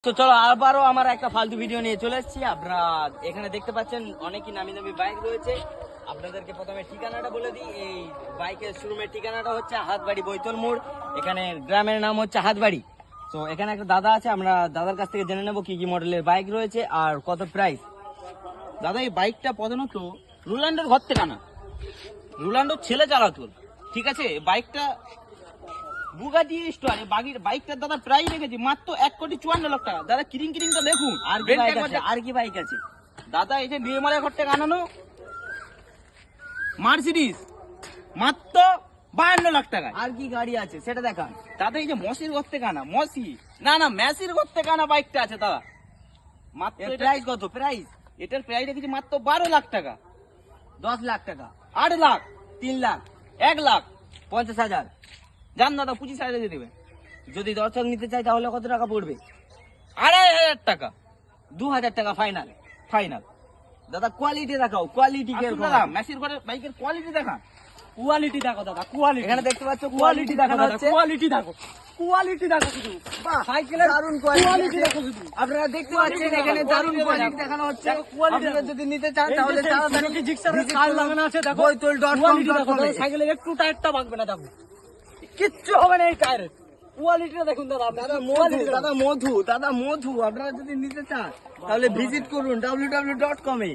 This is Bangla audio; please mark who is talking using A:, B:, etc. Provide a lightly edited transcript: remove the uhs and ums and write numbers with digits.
A: তো চলো আবারও আমার একটা ফালতু ভিডিও নিয়ে চলে এসেছি। আপনারা এখানে দেখতে পাচ্ছেন অনেকই নামি দামি বাইক রয়েছে। আপনাদেরকে প্রথমে ঠিকানাটা বলে দিই। এই বাইকের শোরুমের ঠিকানাটা হচ্ছে হাতবাড়ি বৈতল মোড়। এখানে গ্রামের নাম হচ্ছে হাতবাড়ি। তো এখানে একটা দাদা আছে, আমরা দাদার কাছ থেকে জেনে নেবো কি কি মডেলের বাইক রয়েছে আর কত প্রাইস।
B: দাদা এই বাইকটা প্রধানত রোলান্ডোর ঘর থেকে আনা, রোলান্ডোর ছেলে চালাতো, ঠিক আছে। বাইকটা বুগাটি স্টোয়ারে বাইকটার দাদা প্রাইস রেখেছি মাত্র 1,54,00,000 টাকা। দাদা কিরিং তো দেখুন।
A: আর কি বাইক আছে? আর কি বাইক আছে
B: দাদা? এই যে নির্মলের ঘর থেকে আনানো মার্সিডিজ মাত্র 52 লাখ টাকা।
A: আর কি গাড়ি আছে সেটা দেখান।
B: দাদা এই যে মসির ঘর থেকে আনা, মেসির ঘর থেকে আনা বাইকটা আছে দাদা। মাত্র
A: প্রাইস কত? প্রাইস
B: এটার প্রাইস রেখেছি মাত্র 12 লাখ টাকা।
A: 10 লাখ টাকা,
B: 8 লাখ,
A: 3 লাখ,
B: 1 লাখ
A: 50,000।
B: জান দাদা 25,000 দিয়ে দেবে।
A: যদি দর্শক নিতে চাই তাহলে কত টাকা পড়বে?
B: 2,500 টাকা
A: 2,000 টাকা ফাইনাল।
B: ফাইনাল।
A: দাদা কোয়ালিটি দেখাও, কোয়ালিটি
B: দাদা মেসির ঘরের বাইকের কোয়ালিটি দেখা,
A: কোয়ালিটি দেখো দাদা, কোয়ালিটি এখানে দেখতে পাচ্ছ,
B: কোয়ালিটি দেখো দাদা,
A: কোয়ালিটি দেখো, কোয়ালিটি দেখো শুধু। বাহ, সাইকেলের দারুণ কোয়ালিটি দেখো শুধু। আপনারা দেখতে পাচ্ছেন এখানে দারুণ কোয়ালিটি দেখানো হচ্ছে। আপনারা যদি নিতে চান তাহলে তাড়াতাড়ি জিক্সারের কাল লাগানো আছে দেখো, বৈতল.com। সাইকেলের একটু টায়ারটা ভাঙবে না, দেখো কিচ্ছু হবে না এই টায়ারের। কোয়ালিটিটা দেখুন দাদা। দাদা মধু, আপনারা যদি নিতে চান তাহলে ভিজিট করুন www.com এ।